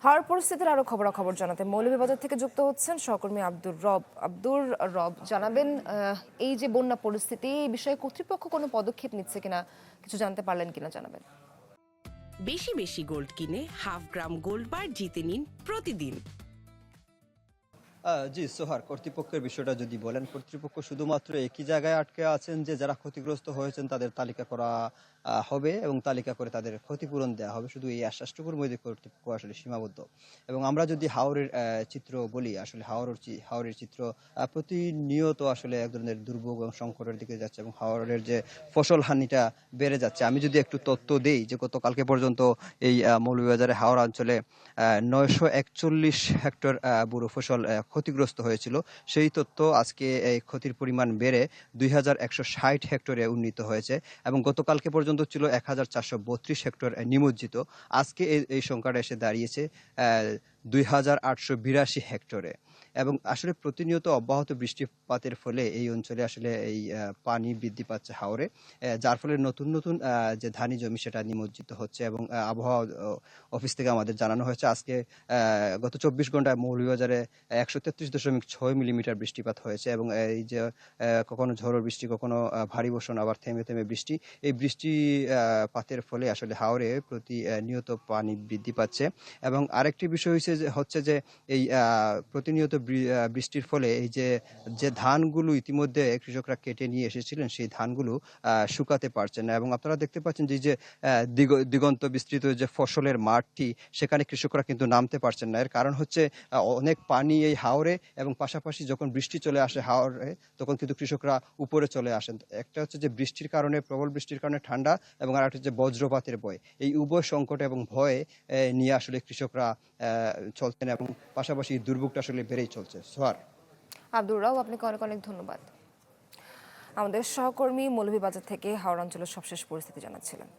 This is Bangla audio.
হাওড় পরিস্থিতির আরো খবরাখবর জানাতে মৌলভীবাজার থেকে যুক্ত হচ্ছেন সহকর্মী আব্দুর রব জানাবেন এই যে বন্যা পরিস্থিতি এই বিষয়ে কর্তৃপক্ষ কোনো পদক্ষেপ নিচ্ছে কিনা কিছু জানতে পারলেন কিনা জানাবেন। বেশি বেশি গোল্ড কিনে হাফ গ্রাম গোল্ড বার জিতে নিন প্রতিদিন। জি সোহার, কর্তৃপক্ষের বিষয়টা যদি বলেন, কর্তৃপক্ষ শুধুমাত্র একই জায়গায় আটকে আছেন যে যারা ক্ষতিগ্রস্ত হয়েছেন তাদের তালিকা করা হবে এবং তালিকা করে তাদের ক্ষতিপূরণ দেওয়া হবে, শুধু এই আশ্বাসটুকুর মধ্যে কর্তৃপক্ষ আসলে সীমাবদ্ধ। এবং আমরা যদি হাওরের চিত্র বলি, আসলে হাওরের চিত্র প্রতিনিয়ত আসলে এক ধরনের দুর্ভোগ এবং সংকটের দিকে যাচ্ছে এবং হাওরের যে ফসল হানিটা বেড়ে যাচ্ছে। আমি যদি একটু তথ্য দেই যে গতকালকে পর্যন্ত এই মৌলভীবাজারে হাওর অঞ্চলে 941 হেক্টর বুড়ো ফসল ক্ষতিগ্রস্ত হয়েছিল। সেই তথ্য আজকে এই ক্ষতির পরিমাণ বেড়ে 2160 হেক্টরে উন্নীত হয়েছে এবং গতকালকে পর্যন্ত ছিল 1432 হেক্টর নিমজ্জিত। আজকে এই সংখ্যাটা এসে দাঁড়িয়েছে 2882 হেক্টরে। এবং আসলে প্রতিনিয়ত অব্যাহত বৃষ্টিপাতের ফলে এই অঞ্চলে আসলে এই পানি বৃদ্ধি পাচ্ছে হাওরে, যার ফলে নতুন নতুন যে ধানি জমি সেটা নিমজ্জিত হচ্ছে। এবং আবহাওয়া অফিস থেকে আমাদের জানানো হয়েছে আজকে গত 24 ঘন্টায় মৌলভীবাজারে 133.6 মিলিমিটার বৃষ্টিপাত হয়েছে। এবং এই যে কখনো ঝড়ো বৃষ্টি, কখনো ভারী বর্ষণ, আবার থেমে থেমে বৃষ্টি, এই বৃষ্টিপাতের ফলে আসলে হাওরে প্রতিনিয়ত পানি বৃদ্ধি পাচ্ছে। এবং আরেকটি বিষয় হচ্ছে যে এই প্রতিনিয়ত বৃষ্টির ফলে এই যে ধানগুলো ইতিমধ্যে কৃষকরা কেটে নিয়ে এসেছিলেন সেই ধানগুলো শুকাতে পারছেন না। এবং আপনারা দেখতে পাচ্ছেন যে দিগন্ত বিস্তৃত যে ফসলের মাঠটি, সেখানে কৃষকরা কিন্তু নামতে পারছেন না। এর কারণ হচ্ছে অনেক পানি এই হাওরে, এবং পাশাপাশি যখন বৃষ্টি চলে আসে হাওরে তখন কিন্তু কৃষকরা উপরে চলে আসেন। একটা হচ্ছে যে বৃষ্টির কারণে, প্রবল বৃষ্টির কারণে ঠান্ডা, এবং আরেকটা হচ্ছে বজ্রপাতের ভয়। এই উভয় সংকট এবং ভয়ে নিয়ে আসলে কৃষকরা চলছেন এবং পাশাপাশি দুর্ভোগটা আসলে বেড়েই চলছে। সোহার। আব্দুর রব, আপনাকে অনেক অনেক ধন্যবাদ। আমাদের সহকর্মী মৌলভীবাজার থেকে হাওড় অঞ্চলের সবশেষ পরিস্থিতি জানাচ্ছিলেন।